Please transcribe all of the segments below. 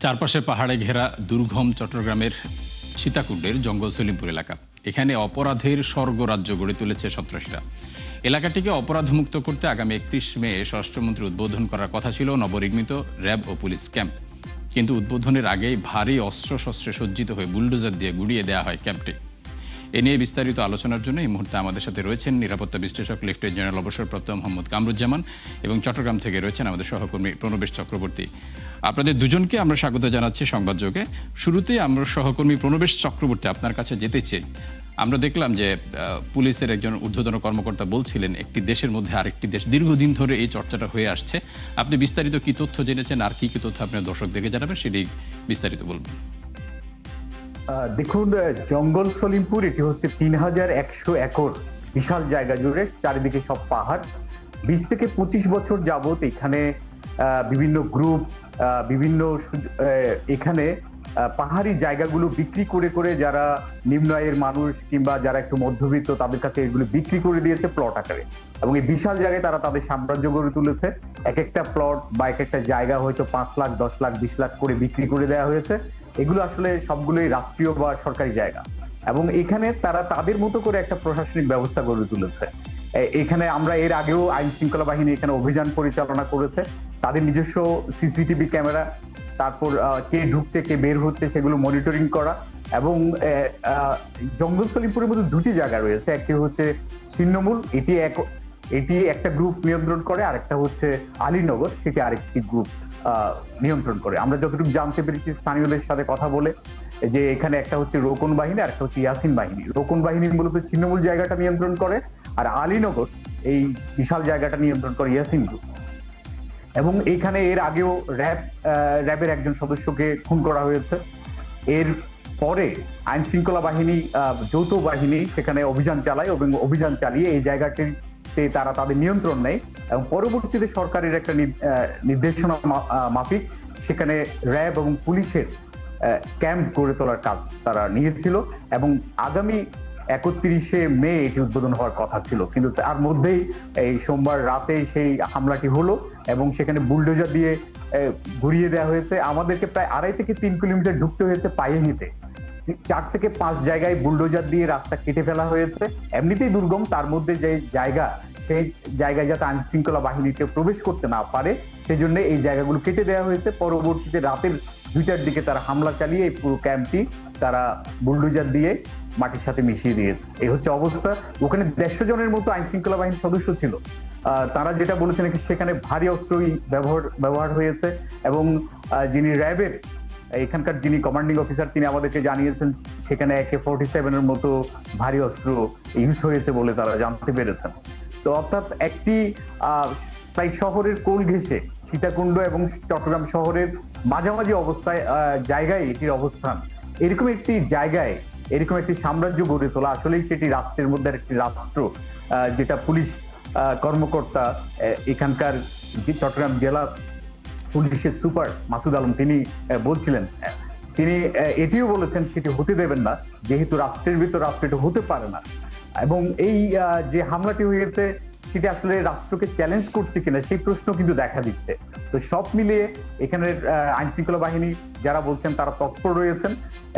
চারপাশে পাহাড়ে ঘেরা দুর্গম চট্টগ্রামের সীতাকুণ্ডের জঙ্গল সলিমপুর এলাকা। এখানে অপরাধের স্বর্গরাজ্য গড়ে তুলেছে সন্ত্রাসীরা। এলাকাটিকে অপরাধমুক্ত করতে আগামী 31 মে স্বরাষ্ট্রমন্ত্রী উদ্বোধন করার কথা ছিল নবনির্মিত র্যাব ও পুলিশ ক্যাম্প। কিন্তু উদ্বোধনের আগেই ভারী অস্ত্রশস্ত্রে সজ্জিত হয়ে বুলডোজার দিয়ে গুড়িয়ে দেওয়া হয় ক্যাম্পটি। এ নিয়ে বিস্তারিত আলোচনার জন্য এই মুহূর্তে আমাদের সাথে রয়েছেন নিরাপত্তা বিশ্লেষক লেফটেন্যান্ট জেনারেল অবসরপ্রাপ্ত মোহাম্মদ কামরুজ্জামান এবং চট্টগ্রাম থেকে রয়েছেন আমাদের সহকর্মী প্রণবেশ চক্রবর্তী। আপনাদের দুজনকে আমরা স্বাগত জানাচ্ছি সংবাদযোগে। শুরুতেই আমরা সহকর্মী প্রণবেশ চক্রবর্তী আপনার কাছে যেতে চাই। আমরা দেখলাম যে পুলিশের একজন ঊর্ধ্বতন কর্মকর্তা বলছিলেন একটি দেশের মধ্যে আরেকটি দেশ, দীর্ঘদিন ধরে এই চর্চাটা হয়ে আসছে। আপনি বিস্তারিত কি তথ্য জেনেছেন আর কি কি তথ্য আপনার দর্শকদেরকে জানাবেন সেটি বিস্তারিত বলবেন। দেখুন, জঙ্গল সলিমপুর এটি হচ্ছে 3100 একর বিশাল জায়গা জুড়ে, চারিদিকে সব পাহাড়। 20 থেকে 25 বছর যাবত এখানে বিভিন্ন গ্রুপ এখানে পাহাড়ি জায়গাগুলো বিক্রি করে করে যারা নিম্ন আয়ের মানুষ কিংবা যারা একটু মধ্যবিত্ত তাদের কাছে এগুলো বিক্রি করে দিয়েছে প্লট আকারে, এবং এই বিশাল জায়গায় তারা তাদের সাম্রাজ্য গড়ে তুলেছে। এক একটা প্লট বা এক একটা জায়গা হয়তো 5 লাখ 10 লাখ 20 লাখ করে বিক্রি করে দেওয়া হয়েছে। এগুলো আসলে সবগুলোই রাষ্ট্রীয় বা সরকারি জায়গা, এবং এখানে তারা তাদের মতো করে একটা প্রশাসনিক ব্যবস্থা গড়ে তুলেছে। এখানে আমরা এর আগেও আইন শৃঙ্খলা বাহিনী এখানে অভিযান পরিচালনা করেছে, তাদের নিজস্ব সিসিটিভি ক্যামেরা, তারপর কে ঢুকছে কে বের হচ্ছে সেগুলো মনিটরিং করা। এবং জঙ্গল সলিমপুরের মধ্যে দুটি জায়গা রয়েছে, একটি হচ্ছে ছিন্নমূল, এটি একটা গ্রুপ নিয়ন্ত্রণ করে, আর একটা হচ্ছে আলীনগর, সেটি আরেকটি গ্রুপ নিয়ন্ত্রণ করে। আমরা যতটুকু জানতে পেরেছি স্থানীয়দের সাথে কথা বলে, যে এখানে একটা হচ্ছে রোকন বাহিনী আর একটা হচ্ছে ইয়াসিন বাহিনী। রোকন বাহিনী মূলত ছিন্নমূল জায়গাটা নিয়ন্ত্রণ করে, আর আলীনগর এই বিশাল জায়গাটা নিয়ন্ত্রণ করে ইয়াসিন গ্রুপ। এবং এখানে এর আগেও র্যাবের একজন সদস্যকে খুন করা হয়েছে। এর পরে আইন শৃঙ্খলা বাহিনী, যৌথ বাহিনী সেখানে অভিযান চালায়, এবং অভিযান চালিয়ে এই জায়গাটিতে তারা তাদের নিয়ন্ত্রণ নেয়, এবং পরবর্তীতে সরকারের একটা নির্দেশনা মাফিক সেখানে র্যাব এবং পুলিশের ক্যাম্প গড়ে তোলার কাজ তারা নিয়েছিল, এবং আগামী 31শে মে এটি উদ্বোধন হওয়ার কথা ছিল। কিন্তু তার মধ্যেই এই সোমবার রাতে সেই হামলাটি হলো, এবং সেখানে বুলডোজার দিয়ে ঘুরিয়ে দেওয়া হয়েছে। আমাদেরকে প্রায় 2.5 থেকে 3 কিলোমিটার ঢুকতে হয়েছে পায়ে হেঁটে। 4 থেকে 5 জায়গায় বুলডোজার দিয়ে রাস্তা কেটে ফেলা হয়েছে। এমনিতেই দুর্গম, তার মধ্যে যে জায়গা, সেই জায়গায় যাতে আইন শৃঙ্খলা বাহিনীকে প্রবেশ করতে না পারে সেই জন্য এই জায়গাগুলো কেটে দেওয়া হয়েছে। পরবর্তীতে রাতের 2টার দিকে তারা হামলা চালিয়ে এই পুরো ক্যাম্পটি তারা বুলডোজার দিয়ে মাটির সাথে মিশিয়ে দিয়েছে। এই হচ্ছে অবস্থা। ওখানে 150 জনের মতো আইন শৃঙ্খলা বাহিনীর সদস্য ছিল। তারা যেটা বলেছেন সেখানে ভারী অস্ত্রই ব্যবহার হয়েছে, এবং যিনি র্যাবের এখানকার যিনি কমান্ডিং অফিসার তিনি আমাদেরকে জানিয়েছেন সেখানে AK-47 এর মতো ভারী অস্ত্র ইউজ হয়েছে বলে তারা জানতে পেরেছেন। তো অর্থাৎ একটি প্রায় শহরের কোল ঘেঁষে সীতাকুণ্ড এবং চট্টগ্রাম শহরের মাঝামাঝি অবস্থায় জায়গায় এটির অবস্থান। এরকম একটি জায়গায় এরকম একটি সাম্রাজ্য গড়ে তোলা আসলেই সেটি রাষ্ট্রের মধ্যে একটি রাষ্ট্র, যেটা পুলিশ কর্মকর্তা এখানকার যে চট্টগ্রাম জেলা পুলিশের সুপার মাসুদ আলম তিনি বলছিলেন, তিনি এটিও বলেছেন সেটি হতে দেবেন না, যেহেতু রাষ্ট্রের ভিতর রাষ্ট্র এটা হতে পারে না। এবং এই যে হামলাটি হয়েছে সেটি আসলে রাষ্ট্রকে চ্যালেঞ্জ করছে কিনা সেই প্রশ্ন কিন্তু দেখা দিচ্ছে। তো সব মিলিয়ে এখানের আইন শৃঙ্খলা বাহিনী যারা বলছেন তারা তৎপর রয়েছেন,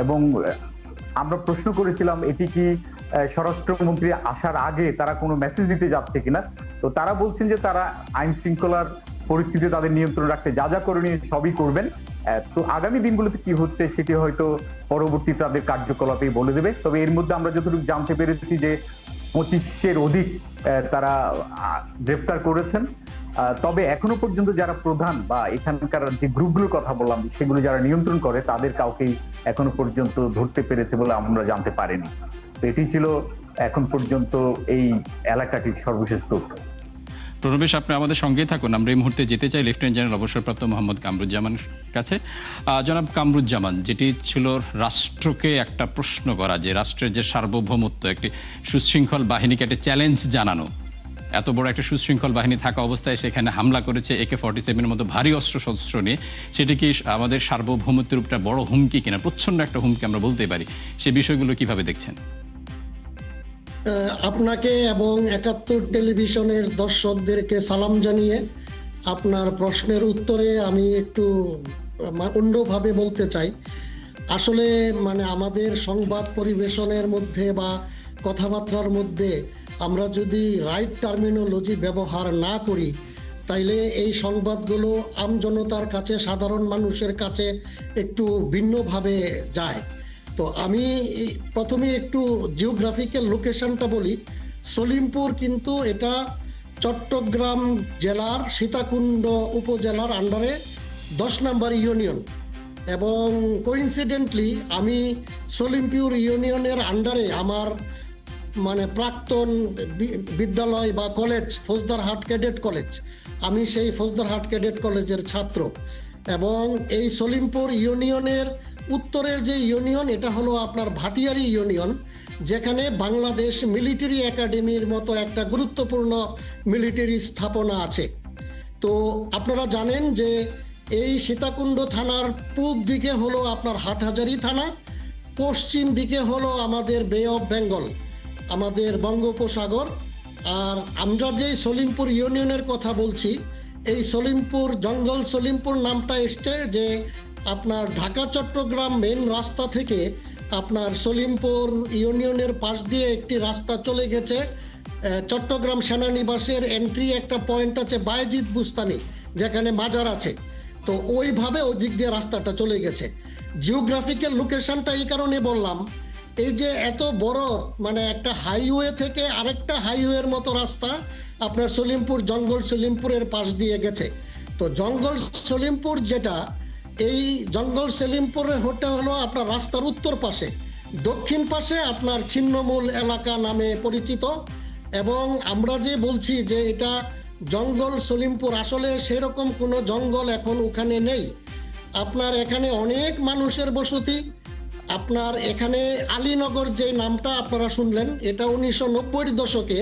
এবং আমরা প্রশ্ন করেছিলাম এটি কি স্বরাষ্ট্রমন্ত্রী আসার আগে তারা কোনো মেসেজ দিতে যাচ্ছে কিনা। তো তারা বলছেন যে তারা আইন শৃঙ্খলার পরিস্থিতি তাদের নিয়ন্ত্রণ রাখতে যা যা করণীয় সবই করবেন। তো আগামী দিনগুলোতে কি হচ্ছে সেটি হয়তো পরবর্তী তাদের কার্যকলাপেই বলে দেবে। তবে এর মধ্যে আমরা যতটুকু জানতে পেরেছি যে 25-এর অধিক তারা গ্রেফতার করেছেন। তবে এখনো পর্যন্ত যারা প্রধান বা এখানকার যে গ্রুপগুলোর কথা বললাম সেগুলো যারা নিয়ন্ত্রণ করে তাদের কাউকেই এখনো পর্যন্ত ধরতে পেরেছে বলে আমরা জানতে পারিনি। তো এটি ছিল এখন পর্যন্ত এই এলাকাটির সর্বশেষ তথ্য। প্রণবেশ, আপনি আমাদের সঙ্গেই থাকুন। আমরা এই মুহূর্তে যেতে চাই লেফটেন্যান্ট জেনারেল অবসরপ্রাপ্ত মোহাম্মদ কামরুজ্জামানের কাছে। জনাব কামরুজ্জামান, যেটি ছিল রাষ্ট্রকে একটা প্রশ্ন করা, যে রাষ্ট্রের যে সার্বভৌমত্ব, একটি সুশৃঙ্খল বাহিনীকে একটা চ্যালেঞ্জ জানানো, এত বড় একটা সুশৃঙ্খল বাহিনী থাকা অবস্থায় সেখানে হামলা করেছে AK-47 মতো ভারী অস্ত্রশস্ত্র নিয়ে, সেটি কি আমাদের সার্বভৌমত্বের উপর বড় হুমকি কিনা, প্রচ্ছন্ন একটা হুমকি আমরা বলতে পারি, সে বিষয়গুলো কিভাবে দেখছেন? আপনাকে এবং 71 টেলিভিশনের দর্শকদেরকে সালাম জানিয়ে আপনার প্রশ্নের উত্তরে আমি একটু অন্যভাবে বলতে চাই। আসলে মানে আমাদের সংবাদ পরিবেশনের মধ্যে বা কথাবার্তার মধ্যে আমরা যদি রাইট টার্মিনোলজি ব্যবহার না করি, তাইলে এই সংবাদগুলো আমজনতার কাছে, সাধারণ মানুষের কাছে একটু ভিন্নভাবে যায়। তো আমি প্রথমে একটু জিওগ্রাফিক্যাল লোকেশনটা বলি। সলিমপুর কিন্তু এটা চট্টগ্রাম জেলার সীতাকুণ্ড উপজেলার আন্ডারে 10 নম্বর ইউনিয়ন, এবং কোইন্সিডেন্টলি আমি সলিমপুর ইউনিয়নের আন্ডারে আমার মানে প্রাক্তন বিদ্যালয় বা কলেজ ফৌজদারহাট ক্যাডেট কলেজ, আমি সেই ফৌজদারহাট ক্যাডেট কলেজের ছাত্র। এবং এই সলিমপুর ইউনিয়নের উত্তরের যে ইউনিয়ন, এটা হলো আপনার ভাটিয়ারি ইউনিয়ন, যেখানে বাংলাদেশ মিলিটারি একাডেমির মতো একটা গুরুত্বপূর্ণ মিলিটারি স্থাপনা আছে। তো আপনারা জানেন যে এই সীতাকুণ্ড থানার পূব দিকে হলো আপনার হাটহাজারী থানা, পশ্চিম দিকে হলো আমাদের বে অফ বেঙ্গল, আমাদের বঙ্গোপসাগর। আর আমরা যে সলিমপুর ইউনিয়নের কথা বলছি, এই সলিমপুর জঙ্গল সলিমপুর নামটা এসছে যে আপনার ঢাকা চট্টগ্রাম মেন রাস্তা থেকে আপনার সলিমপুর ইউনিয়নের পাশ দিয়ে একটি রাস্তা চলে গেছে চট্টগ্রাম সেনানিবাসের এন্ট্রি একটা পয়েন্ট আছে বায়েজিদ বুস্তানি, যেখানে মাজার আছে। তো ওইভাবে ওই দিক দিয়ে রাস্তাটা চলে গেছে। জিওগ্রাফিক্যাল লোকেশনটা এই কারণে বললাম, এই যে এত বড় মানে একটা হাইওয়ে থেকে আরেকটা হাইওয়ের মতো রাস্তা আপনার সলিমপুর জঙ্গল সলিমপুরের পাশ দিয়ে গেছে। তো জঙ্গল সলিমপুর যেটা, এই জঙ্গল সলিমপুরের হোটেল হলো আপনার রাস্তার উত্তর পাশে, দক্ষিণ পাশে আপনার ছিন্নমূল এলাকা নামে পরিচিত। এবং আমরা যে বলছি যে এটা জঙ্গল সলিমপুর, আসলে সেরকম কোনো জঙ্গল এখন ওখানে নেই। আপনার এখানে অনেক মানুষের বসতি। আপনার এখানে আলীনগর যে নামটা আপনারা শুনলেন, এটা 1990-এর দশকে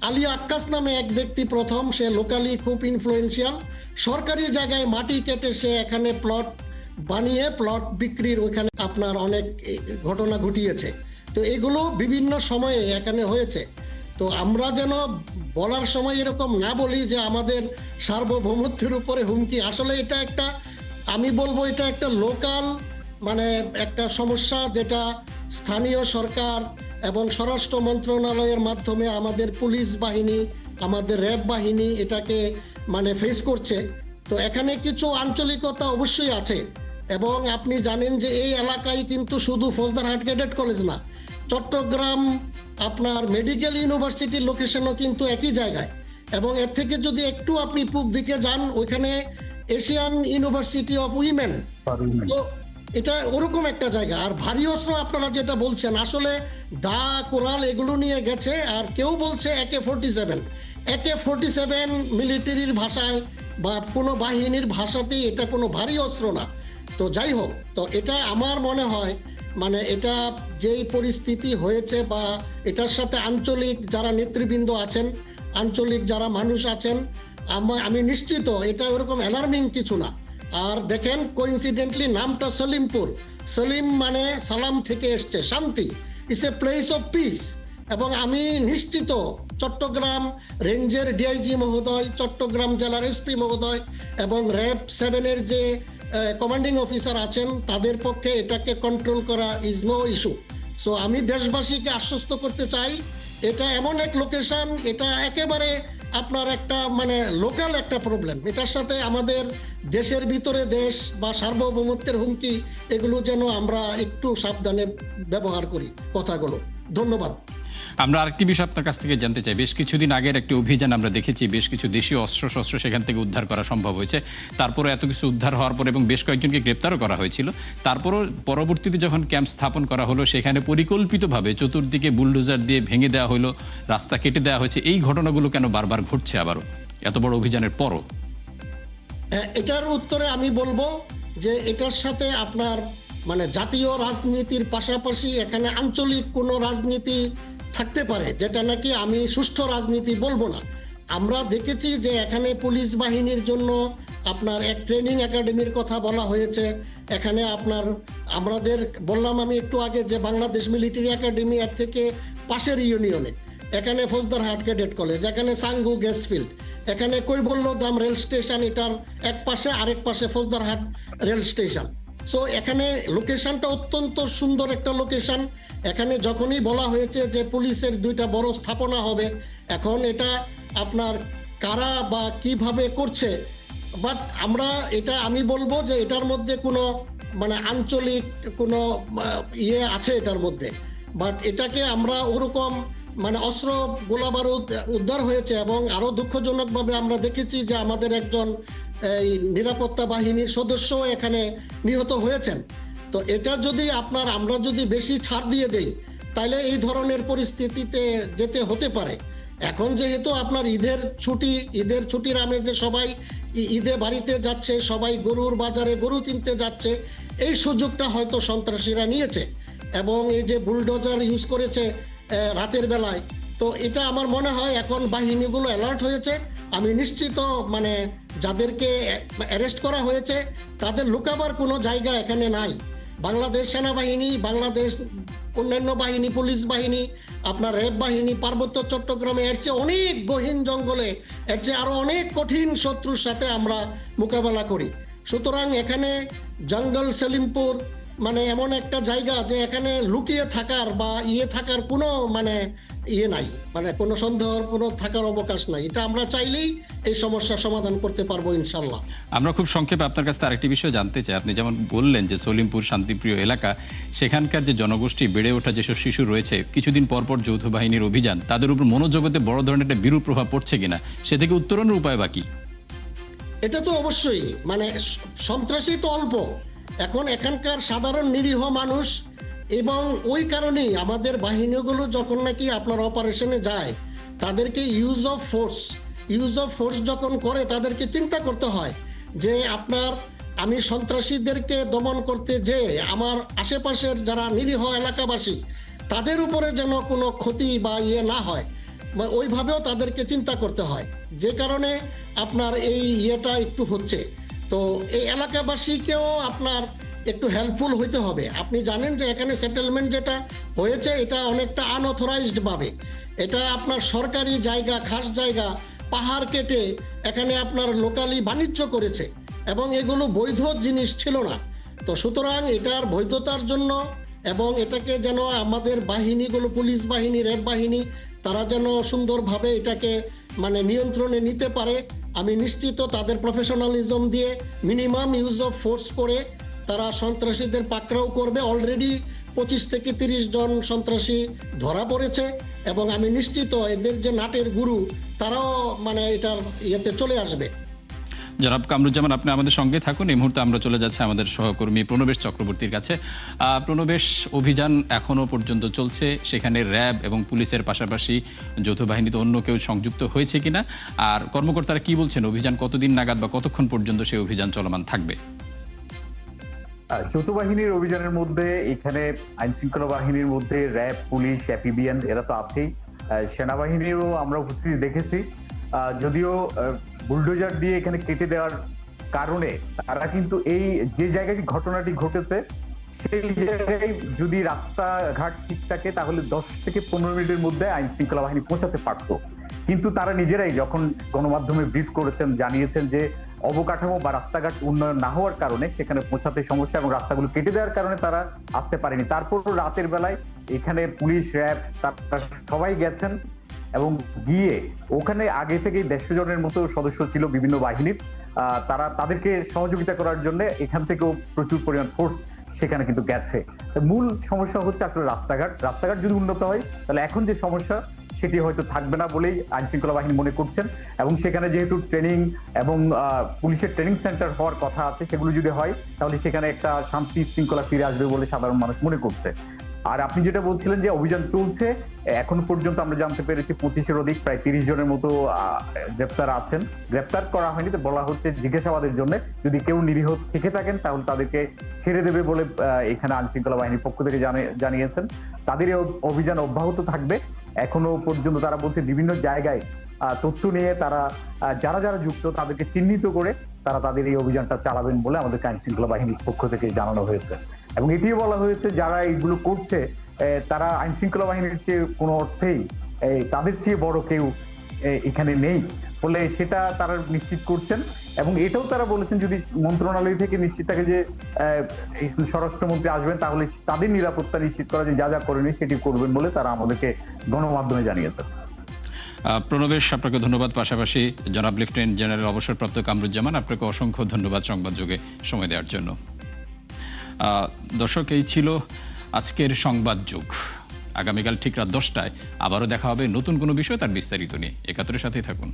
আলী আক্কাস নামে এক ব্যক্তি প্রথম, সে লোকালি খুব ইনফ্লুয়েন্সিয়াল, সরকারি জায়গায় মাটি কেটে সে এখানে প্লট বানিয়ে প্লট বিক্রির ওইখানে আপনার অনেক ঘটনা ঘটিয়েছে। তো এগুলো বিভিন্ন সময়ে এখানে হয়েছে। তো আমরা যেন বলার সময় এরকম না বলি যে আমাদের সার্বভৌমত্বের উপরে হুমকি। আসলে এটা একটা, আমি বলবো এটা একটা লোকাল মানে একটা সমস্যা, যেটা স্থানীয় সরকার এবং স্বরাষ্ট্র মন্ত্রণালয়ের মাধ্যমে আমাদের পুলিশ বাহিনী, আমাদের র্যাব বাহিনী এটাকে মানে ফেস করছে। তো এখানে কিছু আঞ্চলিকতা অবশ্যই আছে। এবং আপনি জানেন যে এই এলাকায় কিন্তু শুধু ফৌজদারহাট ক্যাডেট কলেজ না, চট্টগ্রাম আপনার মেডিকেল ইউনিভার্সিটির লোকেশনও কিন্তু একই জায়গায়। এবং এর থেকে যদি একটু আপনি পূব দিকে যান, ওইখানে এশিয়ান ইউনিভার্সিটি অফ উইমেন, তো এটা ওরকম একটা জায়গা। আর ভারী অস্ত্র আপনারা যেটা বলছেন, আসলে দা কোরাল এগুলো নিয়ে গেছে। আর কেউ বলছে AK-47 মিলিটারির ভাষায় বা কোনো বাহিনীর ভাষাতেই এটা কোনো ভারী অস্ত্র না। তো যাই হোক, তো এটা আমার মনে হয় মানে এটা যেই পরিস্থিতি হয়েছে বা এটার সাথে আঞ্চলিক যারা নেতৃবৃন্দ আছেন, আঞ্চলিক যারা মানুষ আছেন, আমি নিশ্চিত এটা ওরকম অ্যালার্মিং কিছু না। আর দেখেন কোইন্সিডেন্টলি নামটা সলিমপুর, সলিম মানে সালাম থেকে এসছে, শান্তি, it's a place of piece. এবং আমি নিশ্চিত চট্টগ্রাম রেঞ্জের ডিআইজি মহোদয়, চট্টগ্রাম জেলার এসপি মহোদয় এবং র্যাব 7-এর যে কমান্ডিং অফিসার আছেন, তাদের পক্ষে এটাকে কন্ট্রোল করা ইজ নো ইস্যু। সো আমি দেশবাসীকে আশ্বস্ত করতে চাই, এটা এমন এক লোকেশন, এটা একেবারে আপনার একটা মানে লোকাল একটা প্রবলেম। এটার সাথে আমাদের দেশের ভিতরে দেশ বা সার্বভৌমত্বের হুমকি, এগুলো যেন আমরা একটু সাবধানে ব্যবহার করি কথাগুলো। ধন্যবাদ। আমরা আরেকটি বিষয় আপনার কাছ থেকে জানতে চাই। বেশ কিছুদিন আগের একটি অভিযান আমরা দেখেছি, বেশ কিছু দেশীয় অস্ত্রশস্ত্র সেখান থেকে উদ্ধার করা সম্ভব হয়েছে। তারপরে এত কিছু উদ্ধার হওয়ার পর এবং বেশ কয়েকজনকে গ্রেপ্তারও করা হয়েছিল। তারপরও পরবর্তীতে যখন ক্যাম্প স্থাপন করা হলো, সেখানে পরিকল্পিতভাবে চতুর্দিকে বুলডোজার দিয়ে ভেঙে দেওয়া হলো, রাস্তা কেটে দেওয়া হয়েছে। এই ঘটনাগুলো কেন বারবার ঘটছে আবারও এত বড় অভিযানের পরও? এটার উত্তরে আমি বলবো যে এটার সাথে আপনার মানে জাতীয় রাজনীতির পাশাপাশি এখানে আঞ্চলিক কোনো রাজনীতি থাকতে পারে, যেটা নাকি আমি সুষ্ঠু রাজনীতি বলবো না। আমরা দেখেছি যে এখানে পুলিশ বাহিনীর জন্য আপনার এক ট্রেনিং একাডেমির কথা বলা হয়েছে। এখানে আপনার আমাদের বললাম আমি একটু আগে যে বাংলাদেশ মিলিটারি একাডেমি এর থেকে পাশের ইউনিয়নে, এখানে ফৌজদারহাট ক্যাডেট কলেজ, এখানে সাঙ্গু গ্যাস ফিল্ড, এখানে কৈবল্যধাম রেল স্টেশন, এটার এক পাশে আরেক পাশে ফৌজদারহাট রেল স্টেশন। সো এখানে লোকেশনটা অত্যন্ত সুন্দর একটা লোকেশন। এখানে যখনই বলা হয়েছে যে পুলিশের 2টা বড় স্থাপনা হবে, এখন এটা আপনার কারা বা কিভাবে করছে, বাট আমি বলবো যে এটার মধ্যে কোনো মানে আঞ্চলিক কোনো ইয়ে আছে এটার মধ্যে, বাট এটাকে আমরা ওরকম মানে অস্ত্র গোলাবারুদ উদ্ধার হয়েছে। এবং আরো দুঃখজনকভাবে আমরা দেখেছি যে আমাদের একজন এই নিরাপত্তা বাহিনীর সদস্য এখানে নিহত হয়েছেন। তো এটা যদি আমরা যদি বেশি ছাড় দিয়ে দেই, তাহলে এই ধরনের পরিস্থিতিতে যেতে হতে পারে। এখন যেহেতু আপনার ঈদের ছুটির আমেজে সবাই ঈদে বাড়িতে যাচ্ছে, সবাই গরুর বাজারে গরু কিনতে যাচ্ছে, এই সুযোগটা হয়তো সন্ত্রাসীরা নিয়েছে এবং এই যে বুলডোজার ইউজ করেছে রাতের বেলায়। তো এটা আমার মনে হয় এখন বাহিনীগুলো অ্যালার্ট হয়েছে। আমি নিশ্চিত মানে যাদেরকে অ্যারেস্ট করা হয়েছে তাদের লুকাবার কোনো জায়গা এখানে নাই। বাংলাদেশ সেনাবাহিনী, বাংলাদেশ অন্যান্য বাহিনী, পুলিশ বাহিনী, আপনার র্যাব বাহিনী পার্বত্য চট্টগ্রামে এর চেয়ে অনেক গহীন জঙ্গলে, এর চেয়ে আরো অনেক কঠিন শত্রুর সাথে আমরা মোকাবেলা করি। সুতরাং এখানে জঙ্গল সেলিমপুর মানে এমন একটা জায়গা যে এখানে লুকিয়ে থাকার বা থাকার কোনো মানে নাই, মানে কোনো সন্দেহ কোনো থাকার অবকাশ নাই। এটা আমরা চাইলেই এই সমস্যার সমাধান করতে পারবো ইনশাল্লাহ। আমরা খুব সংক্ষেপে আপনার কাছে আরেকটি বিষয় জানতে চাই। আপনি যেমন বললেন যে সলিমপুর শান্তিপ্রিয় এলাকা, সেখানকার যে জনগোষ্ঠী বেড়ে ওঠা যেসব শিশু রয়েছে, কিছুদিন পর পর যৌথ বাহিনীর অভিযান তাদের উপর মনোজগতে বড় ধরনের একটা বিরূপ প্রভাব পড়ছে কিনা, সে থেকে উত্তরণের উপায় বাকি? এটা তো অবশ্যই, মানে সন্ত্রাসী তো অল্প, এখন এখানকার সাধারণ নিরীহ মানুষ, এবং ওই কারণেই আমাদের বাহিনীগুলো যখন নাকি আপনার অপারেশনে যায়, তাদেরকে ইউজ অফ ফোর্স যখন করে, তাদেরকে চিন্তা করতে হয় যে আমি সন্ত্রাসীদেরকে দমন করতে যে আমার আশেপাশের যারা নিরীহ এলাকাবাসী তাদের উপরে যেন কোনো ক্ষতি বা না হয়, ওইভাবেও তাদেরকে চিন্তা করতে হয়। যে কারণে আপনার এই একটু হচ্ছে। তো এই এলাকাবাসীকেও আপনার একটু হেল্পফুল হইতে হবে। আপনি জানেন যে এখানে সেটেলমেন্ট যেটা হয়েছে এটা অনেকটা আনঅথরাইজড ভাবে, এটা আপনার সরকারি জায়গা, খাস জায়গা, পাহাড় কেটে এখানে আপনার লোকালি বাণিজ্য করেছে এবং এগুলো বৈধ জিনিস ছিল না। তো সুতরাং এটার বৈধতার জন্য এবং এটাকে যেন আমাদের বাহিনীগুলো, পুলিশ বাহিনী, র্যাব বাহিনী, তারা যেন সুন্দরভাবে এটাকে মানে নিয়ন্ত্রণে নিতে পারে, আমি নিশ্চিত তাদের প্রফেশনালিজম দিয়ে মিনিমাম ইউজ অফ ফোর্স করে তারা সন্ত্রাসীদের পাকড়াও করবে। অলরেডি 25 থেকে 30 জন সন্ত্রাসী ধরা পড়েছে এবং আমি নিশ্চিত এদের যে নাটের গুরু তারাও মানে এটার চলে আসবে। জনাব কামরুজ্জামান, আপনি আমাদের সঙ্গে থাকুন। এই মুহূর্তে আমরা চলে যাচ্ছি আমাদের সহকর্মী প্রণবেশ চক্রবর্তীর কাছে। প্রণবেশ, অভিযান এখনো পর্যন্ত চলছে, সেখানে র্যাব এবং পুলিশের পাশাপাশি যৌথ বাহিনীতে অন্য কেউ সংযুক্ত হয়েছে কিনা, আর কর্মকর্তারা কি বলছেন, অভিযান কতদিন নাগাদ বা কতক্ষণ পর্যন্ত সেই অভিযান চলমান থাকবে? যৌথ বাহিনীর অভিযানের মধ্যে এখানে আইন শৃঙ্খলা বাহিনীর মধ্যে র্যাব, পুলিশ, অ্যাপিবিএন এরা তো আছেই, সেনাবাহিনীরও আমরা উপস্থিতি দেখেছি। যদিও বুলডোজার দিয়ে এখানে কেটে দেওয়ার কারণে তারা কিন্তু এই যে জায়গায় ঘটনাটি ঘটেছে সেই জায়গায় যদি রাস্তাঘাট ঠিক থাকে তাহলে 10 থেকে 15 মিনিটের মধ্যে আইন শৃঙ্খলা বাহিনী পৌঁছাতে পারতো। কিন্তু তারা নিজেরাই যখন গণমাধ্যমে ব্রিফ করেছেন, জানিয়েছেন যে অবকাঠামো বা রাস্তাঘাট উন্নয়ন না হওয়ার কারণে সেখানে পৌঁছাতে সমস্যা এবং রাস্তাগুলো কেটে দেওয়ার কারণে তারা আসতে পারেনি। তারপর রাতের বেলায় এখানে পুলিশ, র্যাব তারা সবাই গেছেন এবং গিয়ে ওখানে আগে থেকে 150 জনের মতো সদস্য ছিল বিভিন্ন বাহিনীর, তারা তাদেরকে সহযোগিতা করার জন্য এখান থেকেও প্রচুর পরিমাণ ফোর্স সেখানে কিন্তু গেছে। মূল সমস্যা হচ্ছে আসলে রাস্তাঘাট যদি উন্নত হয় তাহলে এখন যে সমস্যা সেটি হয়তো থাকবে না বলেই আইন শৃঙ্খলা বাহিনী মনে করছেন। এবং সেখানে যেহেতু ট্রেনিং এবং পুলিশের ট্রেনিং সেন্টার হওয়ার কথা আছে, সেগুলো যদি হয় তাহলে সেখানে একটা শান্তি শৃঙ্খলা ফিরে আসবে বলে সাধারণ মানুষ মনে করছে। আর আপনি যেটা বলছিলেন যে অভিযান চলছে, এখন পর্যন্ত আমরা জানতে পেরেছি 25-এর অধিক, প্রায় 30 জনের মতো গ্রেপ্তার আছেন। গ্রেপ্তার করা হয়নি, তো বলা হচ্ছে জিজ্ঞাসাবাদের জন্য যদি কেউ নিরীহ থেকে থাকেন তাহলে তাদেরকে ছেড়ে দেবে বলে এখানে আইন শৃঙ্খলা বাহিনীর পক্ষ থেকে জানিয়েছেন। তাদের এই অভিযান অব্যাহত থাকবে। এখনো পর্যন্ত তারা বলছে বিভিন্ন জায়গায় তথ্য নিয়ে তারা যারা যারা যুক্ত তাদেরকে চিহ্নিত করে তারা তাদের এই অভিযানটা চালাবেন বলে আমাদের আইন শৃঙ্খলা বাহিনীর পক্ষ থেকে জানানো হয়েছে। এবং এটিও বলা হয়েছে যারা এইগুলো করছে তারা আইন শৃঙ্খলা বাহিনীর চেয়ে কোনো অর্থেই তাদের চেয়ে বড় কেউ এখানে নেই বলে সেটা তারা নিশ্চিত করছেন। এবং এটাও তারা বলেছেন যদি মন্ত্রণালয় থেকে নিশ্চিত থাকে যে স্বরাষ্ট্রমন্ত্রী আসবেন তাহলে তাদের নিরাপত্তা নিশ্চিত করা যে যা যা করণীয় সেটি করবেন বলে তারা আমাদেরকে গণমাধ্যমে জানিয়েছেন। প্রণবেশ, আপনাকে ধন্যবাদ। পাশাপাশি জনাব লেফটেন্যান্ট জেনারেল অবসরপ্রাপ্ত কামরুজ্জামান, আপনাকে অসংখ্য ধন্যবাদ সংবাদ যুগে সময় দেওয়ার জন্য। দর্শক, এই ছিল আজকের সংবাদ যুগ। আগামীকাল ঠিক রাত 10টায় আবারও দেখা হবে নতুন কোনো বিষয়, তার বিস্তারিত নিয়ে। ৭১-এর সাথেই থাকুন।